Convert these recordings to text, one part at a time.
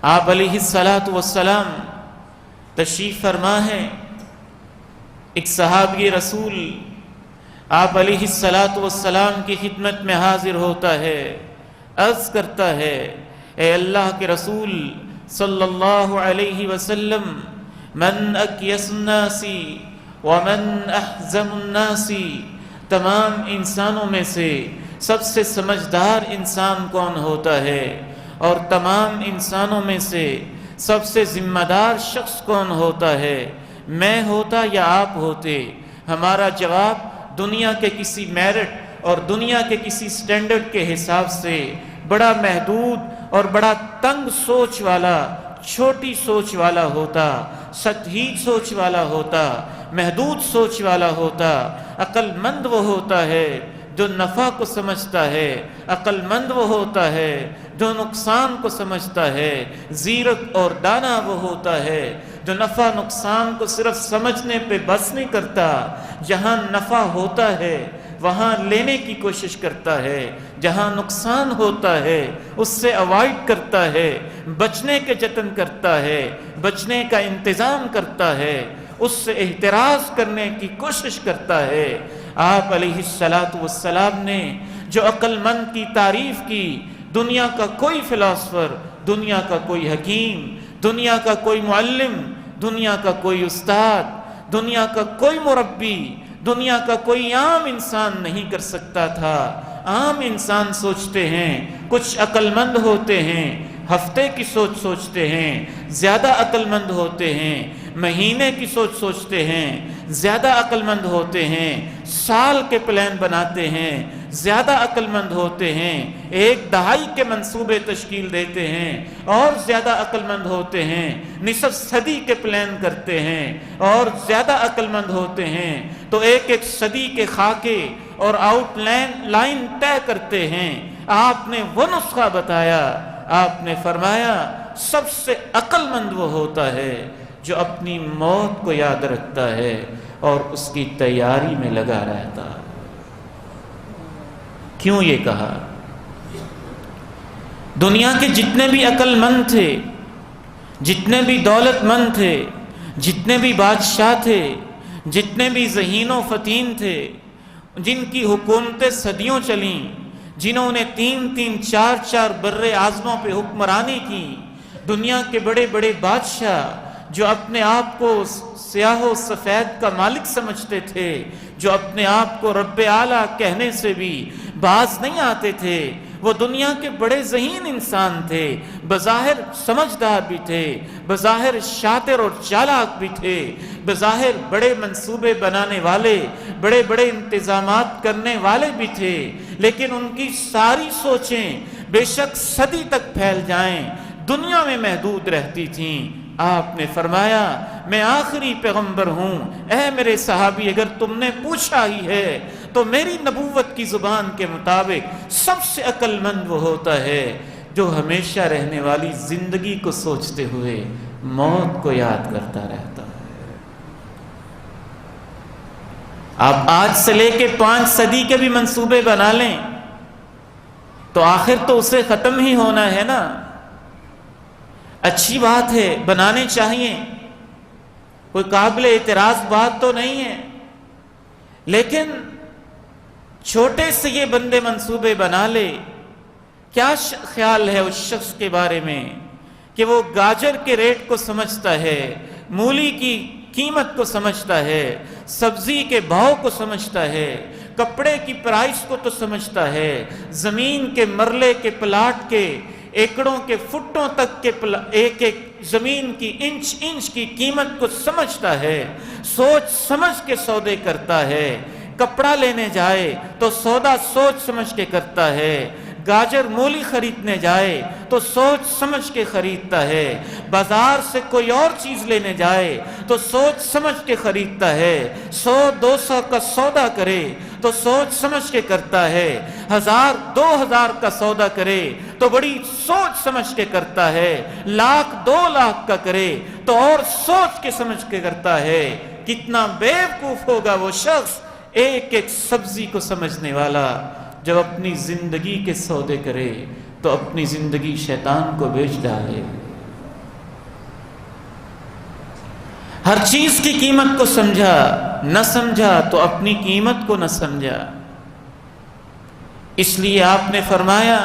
آپ علیہ الصلاۃ والسلام تشریف فرما ہے، ایک صحابی رسول آپ علیہ الصلاۃ والسلام کی خدمت میں حاضر ہوتا ہے، عرض کرتا ہے اے اللہ کے رسول صلی اللہ علیہ وسلم، من اکیس الناس ومن احزم الناس، تمام انسانوں میں سے سب سے سمجھدار انسان کون ہوتا ہے، اور تمام انسانوں میں سے سب سے ذمہ دار شخص کون ہوتا ہے، میں ہوتا یا آپ ہوتے؟ ہمارا جواب دنیا کے کسی میرٹ اور دنیا کے کسی سٹینڈرڈ کے حساب سے بڑا محدود اور بڑا تنگ سوچ والا، چھوٹی سوچ والا ہوتا، سطحی سوچ والا ہوتا، محدود سوچ والا ہوتا۔ عقل مند وہ ہوتا ہے جو نفع کو سمجھتا ہے، عقل مند وہ ہوتا ہے جو نقصان کو سمجھتا ہے، زیرک اور دانا وہ ہوتا ہے جو نفع نقصان کو صرف سمجھنے پہ بس نہیں کرتا، جہاں نفع ہوتا ہے وہاں لینے کی کوشش کرتا ہے، جہاں نقصان ہوتا ہے اس سے اوائڈ کرتا ہے، بچنے کے جتن کرتا ہے، بچنے کا انتظام کرتا ہے، اس سے احتراز کرنے کی کوشش کرتا ہے۔ آپ علیہ السلام نے جو عقل مند کی تعریف کی، دنیا کا کوئی فلاسفر، دنیا کا کوئی حکیم، دنیا کا کوئی معلم، دنیا کا کوئی استاد، دنیا کا کوئی مربی، دنیا کا کوئی عام انسان نہیں کر سکتا تھا۔ عام انسان سوچتے ہیں، کچھ عقل مند ہوتے ہیں ہفتے کی سوچ سوچتے ہیں، زیادہ عقل مند ہوتے ہیں مہینے کی سوچ سوچتے ہیں، زیادہ عقل مند ہوتے ہیں سال کے پلان بناتے ہیں، زیادہ عقل مند ہوتے ہیں ایک دہائی کے منصوبے تشکیل دیتے ہیں، اور زیادہ عقل مند ہوتے ہیں نصف صدی کے پلان کرتے ہیں، اور زیادہ عقل مند ہوتے ہیں تو ایک ایک صدی کے خاکے اور آؤٹ لائن طے کرتے ہیں۔ آپ نے وہ نسخہ بتایا، آپ نے فرمایا سب سے عقل مند وہ ہوتا ہے جو اپنی موت کو یاد رکھتا ہے اور اس کی تیاری میں لگا رہتا۔ کیوں یہ کہا؟ دنیا کے جتنے بھی عقل مند تھے، جتنے بھی دولت مند تھے، جتنے بھی بادشاہ تھے، جتنے بھی ذہین و فطین تھے، جن کی حکومتیں صدیوں چلیں، جنہوں نے 3-3 4-4 بر اعظموں پہ حکمرانی کی، دنیا کے بڑے بڑے بادشاہ جو اپنے آپ کو سیاہ و سفید کا مالک سمجھتے تھے، جو اپنے آپ کو رب اعلیٰ کہنے سے بھی باز نہیں آتے تھے، وہ دنیا کے بڑے ذہین انسان تھے، بظاہر سمجھدار بھی تھے، بظاہر شاطر اور چالاک بھی تھے، بظاہر بڑے منصوبے بنانے والے، بڑے بڑے انتظامات کرنے والے بھی تھے، لیکن ان کی ساری سوچیں بے شک صدی تک پھیل جائیں دنیا میں محدود رہتی تھیں۔ آپ نے فرمایا میں آخری پیغمبر ہوں، اے میرے صحابی اگر تم نے پوچھا ہی ہے تو میری نبوت کی زبان کے مطابق سب سے عقل مند وہ ہوتا ہے جو ہمیشہ رہنے والی زندگی کو سوچتے ہوئے موت کو یاد کرتا رہتا ہے۔ آپ آج سے لے کے 5 صدی کے بھی منصوبے بنا لیں تو آخر تو اسے ختم ہی ہونا ہے نا۔ اچھی بات ہے، بنانے چاہیے، کوئی قابل اعتراض بات تو نہیں ہے، لیکن چھوٹے سے یہ بندے منصوبے بنا لے، کیا خیال ہے اس شخص کے بارے میں کہ وہ گاجر کے ریٹ کو سمجھتا ہے، مولی کی قیمت کو سمجھتا ہے، سبزی کے بھاؤ کو سمجھتا ہے، کپڑے کی پرائس کو تو سمجھتا ہے، زمین کے مرلے کے پلاٹ کے ایکڑوں کے فٹوں تک کے ایک ایک زمین کی انچ کی قیمت کو سمجھتا ہے، سوچ سمجھ کے سودے کرتا ہے، کپڑا لینے جائے تو سودا سوچ سمجھ کے کرتا ہے، گاجر مولی خریدنے جائے تو سوچ سمجھ کے خریدتا ہے، بازار سے کوئی اور چیز لینے جائے تو سوچ سمجھ کے خریدتا ہے، 100-200 کا سودا کرے تو سوچ سمجھ کے کرتا ہے، 1000-2000 کا سودا کرے تو بڑی سوچ سمجھ کے کرتا ہے، 1,00,000-2,00,000 کا کرے تو اور سوچ کے سمجھ کے کرتا ہے۔ کتنا بیوقوف ہوگا وہ شخص ایک ایک سبزی کو سمجھنے والا، جب اپنی زندگی کے سودے کرے تو اپنی زندگی شیطان کو بیچ ڈالے۔ ہر چیز کی قیمت کو سمجھا، نہ سمجھا تو اپنی قیمت کو نہ سمجھا۔ اس لیے آپ نے فرمایا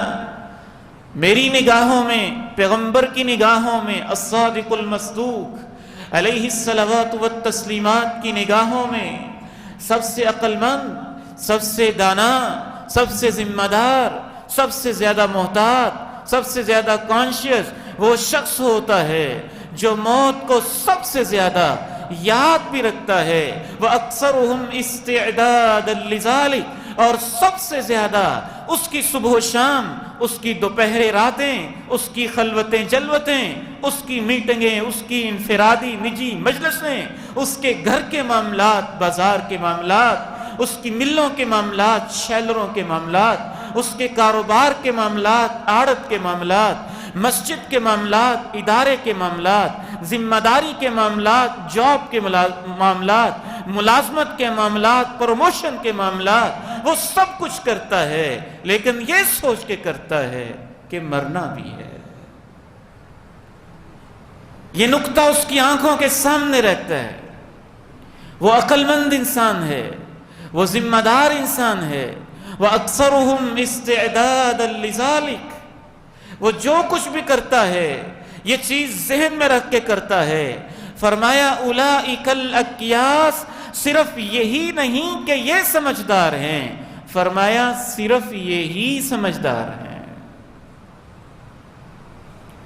میری نگاہوں میں، پیغمبر کی نگاہوں میں، الصادق المصدوق علیہ الصلوات والتسلیمات کی نگاہوں میں سب سے عقل مند، سب سے دانا، سب سے ذمہ دار، سب سے زیادہ محتاط، سب سے زیادہ کانشیس وہ شخص ہوتا ہے جو موت کو سب سے زیادہ یاد بھی رکھتا ہے، وَأَكْثَرُهُمْ اسْتِعْدَادًا لِذَلِكَ، اور سب سے زیادہ اس کی صبح و شام، اس کی دوپہر راتیں، اس کی خلوتیں جلوتیں، اس کی میٹنگیں، اس کی انفرادی نجی مجلسیں، اس کے گھر کے معاملات، بازار کے معاملات، اس کی ملوں کے معاملات، شیلروں کے معاملات، اس کے کاروبار کے معاملات، آڑت کے معاملات، مسجد کے معاملات، ادارے کے معاملات، ذمہ داری کے معاملات، جاب کے معاملات، ملازمت کے معاملات، پروموشن کے معاملات، وہ سب کچھ کرتا ہے لیکن یہ سوچ کے کرتا ہے کہ مرنا بھی ہے۔ یہ نقطہ اس کی آنکھوں کے سامنے رہتا ہے۔ وہ عقل مند انسان ہے، وہ ذمہ دار انسان ہے، وَأَكْثَرُهُمْ اسْتِعْدَادًا لِذَلِكَ، وہ جو کچھ بھی کرتا ہے یہ چیز ذہن میں رکھ کے کرتا ہے۔ فرمایا اولئک الاکیاس، صرف یہی نہیں کہ یہ سمجھدار ہیں، فرمایا صرف یہی سمجھدار ہیں۔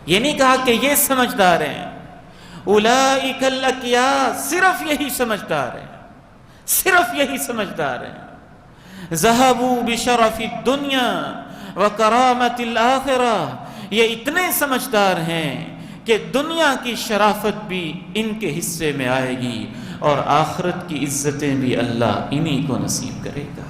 یہ نہیں کہا کہ یہ سمجھدار ہیں، اولئک الاکیاس، صرف یہی سمجھدار ہیں، صرف یہی سمجھدار ہیں۔ ذہبوا بشرف الدنیا وکرامت الآخرہ، یہ اتنے سمجھدار ہیں کہ دنیا کی شرافت بھی ان کے حصے میں آئے گی اور آخرت کی عزتیں بھی اللہ انہی کو نصیب کرے گا۔